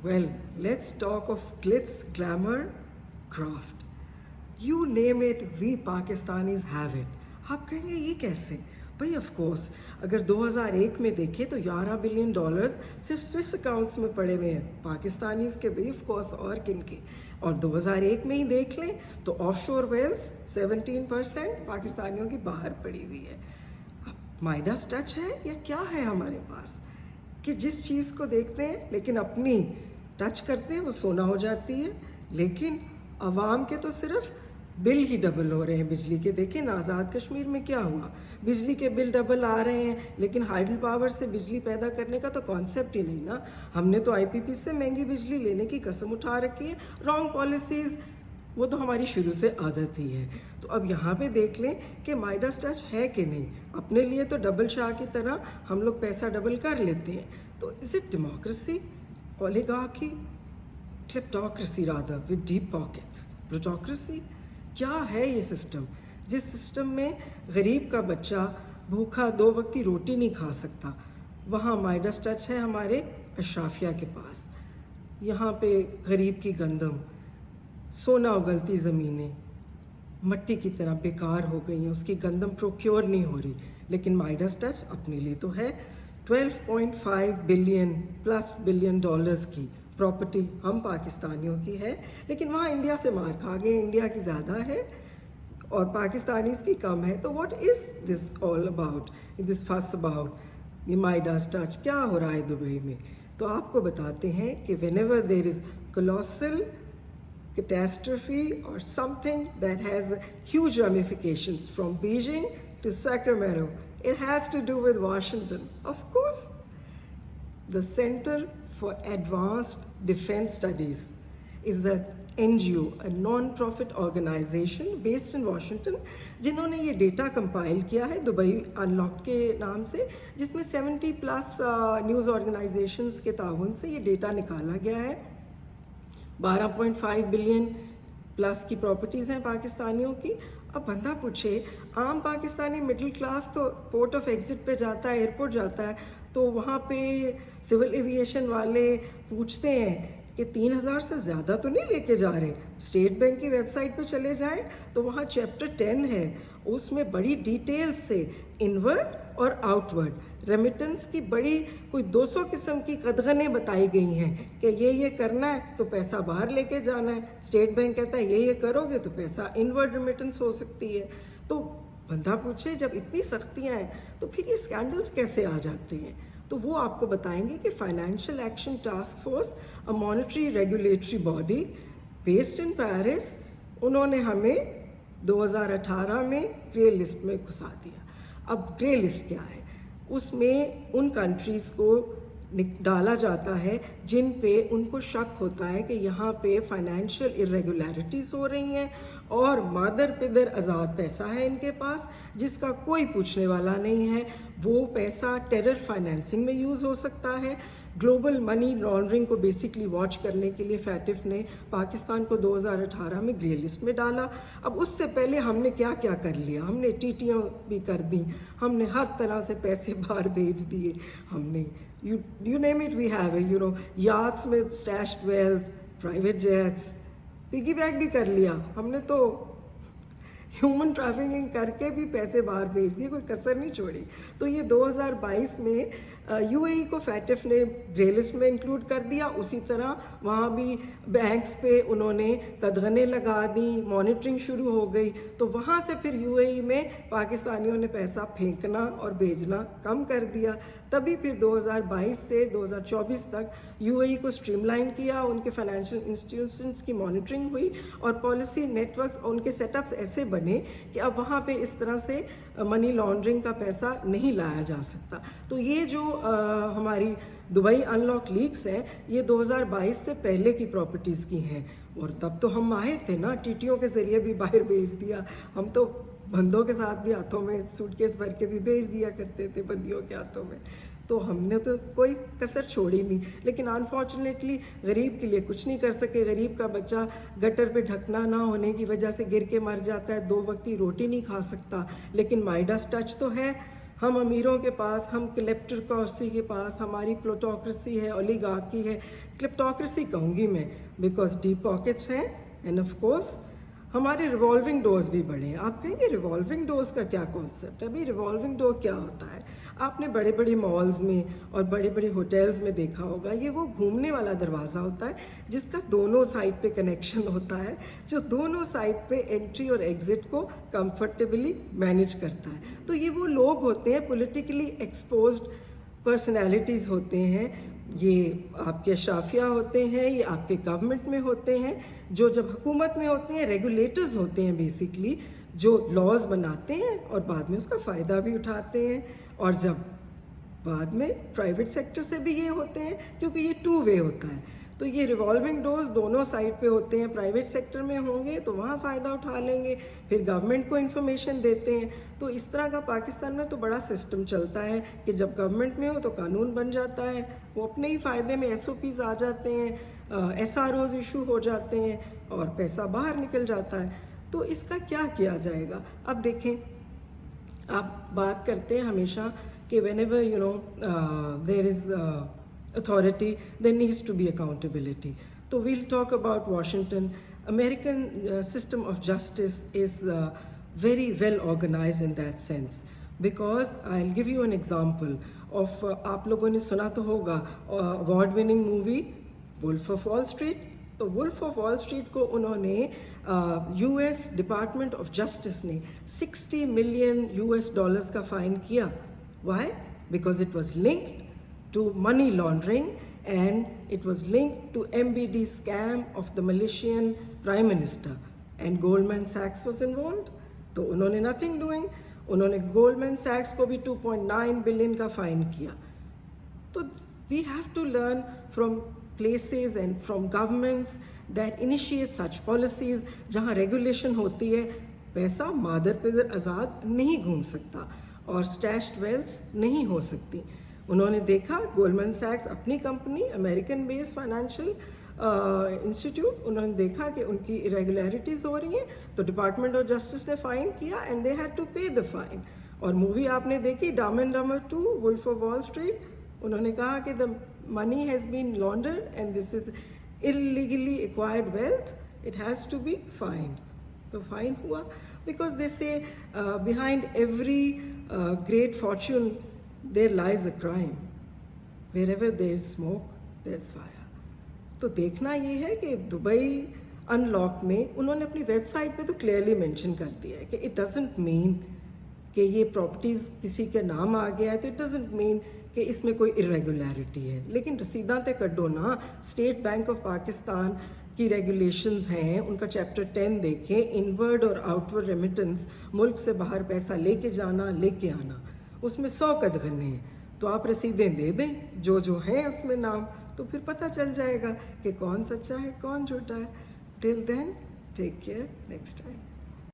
Well, let's talk of glitz, glamour, craft. You name it, we Pakistanis have it. आप कहेंगे ये कैसे? भाई ऑफ कोर्स अगर 2001 में देखें तो 11 बिलियन डॉलर्स सिर्फ स्विस अकाउंट्स में पड़े हुए हैं पाकिस्तानीज के भी ऑफ कोर्स और किन के। और 2001 में ही देख लें तो ऑफशोर वेल्स 17% पाकिस्तानियों की बाहर पड़ी हुई है। माइडास टच है या क्या है हमारे पास कि जिस चीज़ को देखते हैं लेकिन अपनी टच करते हैं वो सोना हो जाती है, लेकिन आवाम के तो सिर्फ बिल ही डबल हो रहे हैं बिजली के। देखें ना आज़ाद कश्मीर में क्या हुआ, बिजली के बिल डबल आ रहे हैं लेकिन हाइडल पावर से बिजली पैदा करने का तो कॉन्सेप्ट ही नहीं ना। हमने तो आईपीपी से महंगी बिजली लेने की कसम उठा रखी है। रॉन्ग पॉलिसीज़ वो तो हमारी शुरू से आदत ही है। तो अब यहाँ पे देख लें कि माइडास टच है कि नहीं। अपने लिए तो डबल शाह की तरह हम लोग पैसा डबल कर लेते हैं। तो is it democracy, oligarchy, kleptocracy rather with deep pockets, plutocracy? क्या है ये सिस्टम जिस सिस्टम में गरीब का बच्चा भूखा 2 वक्त की रोटी नहीं खा सकता? वहाँ माइडास टच है हमारे अशराफिया के पास। यहाँ पे गरीब की गंदम, सोना उगलती ज़मीनें मट्टी की तरह बेकार हो गई हैं, उसकी गंदम प्रोक्योर नहीं हो रही। लेकिन माइडास टच अपने लिए तो है। 12.5 बिलियन डॉलर्स की प्रॉपर्टी हम पाकिस्तानियों की है, लेकिन वहाँ इंडिया से मार खा गए। इंडिया की ज़्यादा है और पाकिस्तानी की कम है। तो what is this all about, this फस अबाउट ये माइडास टच? क्या हो रहा है दुबई में? तो आपको बताते हैं कि whenever there is colossal catastrophe or something that has huge ramifications from Beijing to Sacramento, it has to do with Washington. Of course, the Center for Advanced Defense Studies is a NGO, a non-profit organization based in Washington, जिन्होंने ये data compile किया है Dubai unlock के नाम से, जिसमें 70+ news organisations के ताउन से ये डेटा निकाला गया है। 12.5 बिलियन प्लस की प्रॉपर्टीज़ हैं पाकिस्तानियों की। अब बंदा पूछे, आम पाकिस्तानी मिडिल क्लास तो पोर्ट ऑफ एग्ज़िट पे जाता है, एयरपोर्ट जाता है, तो वहाँ पे सिविल एविएशन वाले पूछते हैं कि 3,000 से ज़्यादा तो नहीं लेके जा रहे। स्टेट बैंक की वेबसाइट पे चले जाएं तो वहाँ चैप्टर 10 है, उसमें बड़ी डिटेल से इनवर्ड और आउटवर्ड रेमिटेंस की बड़ी कोई 200 किस्म की कदगनें बताई गई हैं कि ये करना है तो पैसा बाहर लेके जाना है। स्टेट बैंक कहता है ये करोगे तो पैसा इनवर्ड रेमिटेंस हो सकती है। तो बंदा पूछे, जब इतनी सख्तियाँ हैं तो फिर ये स्कैंडल्स कैसे आ जाते हैं? तो वो आपको बताएंगे कि financial action task force, a monetary regulatory body based in Paris, उन्होंने हमें 2018 में ग्रे लिस्ट में घुसा दिया। अब ग्रे लिस्ट क्या है? उसमें उन कंट्रीज़ को डाला जाता है जिन पे उनको शक होता है कि यहाँ पे फाइनेंशियल इरेगुलरिटीज़ हो रही हैं और मादर पिदर आज़ाद पैसा है इनके पास जिसका कोई पूछने वाला नहीं है। वो पैसा टेरर फाइनेंसिंग में यूज़ हो सकता है। ग्लोबल मनी लॉन्ड्रिंग को बेसिकली वॉच करने के लिए फैटिफ ने पाकिस्तान को 2018 में ग्रे लिस्ट में डाला। अब उससे पहले हमने क्या क्या कर लिया? हमने टीटियाँ भी कर दी, हमने हर तरह से पैसे बाहर भेज दिए, हमने you name it we have it, yards में stashed wealth, private jets, piggyback भी कर लिया हमने। तो ह्यूमन ट्रैफिकिंग करके भी पैसे बाहर भेज दिए, कोई कसर नहीं छोड़ी। तो ये 2022 में यूएई को फैटिफ ने ग्रे लिस्ट में इंक्लूड कर दिया। उसी तरह वहाँ भी बैंक्स पे उन्होंने कदगने लगा दी, मॉनिटरिंग शुरू हो गई। तो वहाँ से फिर यूएई में पाकिस्तानियों ने पैसा फेंकना और भेजना कम कर दिया। तभी फिर 2022 से 2024 तक यूएई को स्ट्रीमलाइन किया, उनके फाइनेंशियल इंस्टीट्यूशंस की मॉनिटरिंग हुई और पॉलिसी नेटवर्क्स और उनके सेटअप्स ऐसे बने कि अब वहाँ पे इस तरह से मनी लॉन्ड्रिंग का पैसा नहीं लाया जा सकता। तो ये जो हमारी दुबई अनलॉक लीक्स हैं, ये 2022 से पहले की प्रॉपर्टीज़ की हैं। और तब तो हम माहिर थे ना, टीटियों के ज़रिए भी बाहर भेज दिया। हम तो बंदों के साथ भी हाथों में सूटकेस भर के भी भेज दिया करते थे बंदियों के हाथों में। तो हमने तो कोई कसर छोड़ी नहीं। लेकिन अनफॉर्चुनेटली गरीब के लिए कुछ नहीं कर सके। गरीब का बच्चा गटर पे ढकना ना होने की वजह से गिर के मर जाता है, 2 वक्त की रोटी नहीं खा सकता। लेकिन माइडास टच तो है। ہم امیروں کے پاس، ہم کلیپٹوکریسی کے پاس، ہماری پلوٹوکریسی ہے، اولیگارکی ہے. کلیپٹوکریسی کہوں گی میں بیکاز ڈیپ پاکٹس ہیں، اینڈ آف کورس ہمارے ریوالونگ ڈورز بھی بڑے ہیں. آپ کہیں گے ریوالونگ ڈورز کا کیا کانسیپٹ ہے؟ ابھی ریوالونگ ڈور کیا ہوتا ہے؟ آپ نے بڑے بڑے مالز میں اور بڑے بڑے ہوٹلز میں دیکھا ہوگا، یہ وہ گھومنے والا دروازہ ہوتا ہے جس کا دونوں سائڈ پہ کنیکشن ہوتا ہے، جو دونوں سائڈ پہ انٹری اور ایگزٹ کو کمفرٹیبلی مینیج کرتا ہے. تو یہ وہ لوگ ہوتے ہیں، پولیٹیکلی ایکسپوزڈ پرسنالٹیز ہوتے ہیں، یہ آپ کے اشرافیہ ہوتے ہیں، یہ آپ کے گورنمنٹ میں ہوتے ہیں، جو جب حکومت میں ہوتے ہیں ریگولیٹرز ہوتے ہیں بیسیکلی، جو لاز بناتے ہیں اور بعد میں اس کا فائدہ بھی اٹھاتے ہیں. اور جب بعد میں پرائیویٹ سیکٹر سے بھی یہ ہوتے ہیں، کیونکہ یہ ٹو وے ہوتا ہے. تو یہ ریوالونگ ڈورز دونوں سائڈ پہ ہوتے ہیں. پرائیویٹ سیکٹر میں ہوں گے تو وہاں فائدہ اٹھا لیں گے، پھر گورنمنٹ کو انفارمیشن دیتے ہیں. تو اس طرح کا پاکستان میں تو بڑا سسٹم چلتا ہے کہ جب گورنمنٹ میں ہو تو قانون بن جاتا ہے، وہ اپنے ہی فائدے میں ایس او پیز آ جاتے ہیں، ایس آر اوز ایشو ہو جاتے ہیں اور پیسہ باہر نکل جاتا ہے. تو اس کا کیا کیا جائے گا؟ اب دیکھیں، آپ بات کرتے ہیں ہمیشہ کہ when ever there is authority, there needs to be accountability. So we'll talk about Washington. American system of justice is very well organized in that sense, because I'll give you an example of آپ لوگوں نے سنا تو ہوگا award winning movie Wolf of Wall Street. تو Wolf of Wall Street کو انہوں نے US ڈپارٹمنٹ آف جسٹس نے $60 million کا فائن کیا. Why? Because it was linked to money laundering and it was linked to MBD scam of the Malaysian Prime Minister, and Goldman Sachs was involved. تو انہوں نے nothing doing, انہوں نے Goldman Sachs کو بھی $2.9 billion کا fine کیا. تو we have to learn from places and from governments that initiate such policies جہاں ریگولیشن ہوتی ہے. پیسہ مادر پدر آزاد نہیں گھوم سکتا اور اسٹیشڈ ویلتھ نہیں ہو سکتی. انہوں نے دیکھا گولڈمن سیکس اپنی کمپنی امریکن بیس فائنینشیل انسٹیٹیوٹ، انہوں نے دیکھا کہ ان کی irregularities ہو رہی ہیں تو ڈپارٹمنٹ آف جسٹس نے فائن کیا and they had to pay the fine. اور مووی آپ نے دیکھی dumb and dumber 2 wolf of wall street, انہوں نے کہا کہ the money has been laundered and this is illegally acquired wealth, it has to be fined. تو fine ہوا because they say behind every great fortune there lies a crime. Wherever there is smoke, there is fire. تو دیکھنا یہ ہے کہ Dubai in log میں انہوں نے اپنی ویب سائٹ پہ تو کلیئرلی مینشن کر دیا ہے کہ اٹ ڈزنٹ مین کہ یہ پراپرٹیز کسی کے نام آ گیا ہے، تو اٹ ڈزنٹ مین کہ اس میں کوئی irregularity ہے. لیکن رسیداں تے کڈو نا. اسٹیٹ بینک آف پاکستان کی ریگولیشنز ہیں، ان کا چیپٹر 10 دیکھیں، انورڈ اور آؤٹورڈ ریمیٹنس، ملک سے باہر پیسہ لے کے جانا لے کے آنا، اس میں 100 قدغنے ہیں. تو آپ رسیدیں دے دیں جو ہیں اس میں نام، تو پھر پتہ چل جائے گا کہ کون سچا ہے کون جھوٹا ہے. ٹل دین ٹیک کیئر، نیکسٹ ٹائم.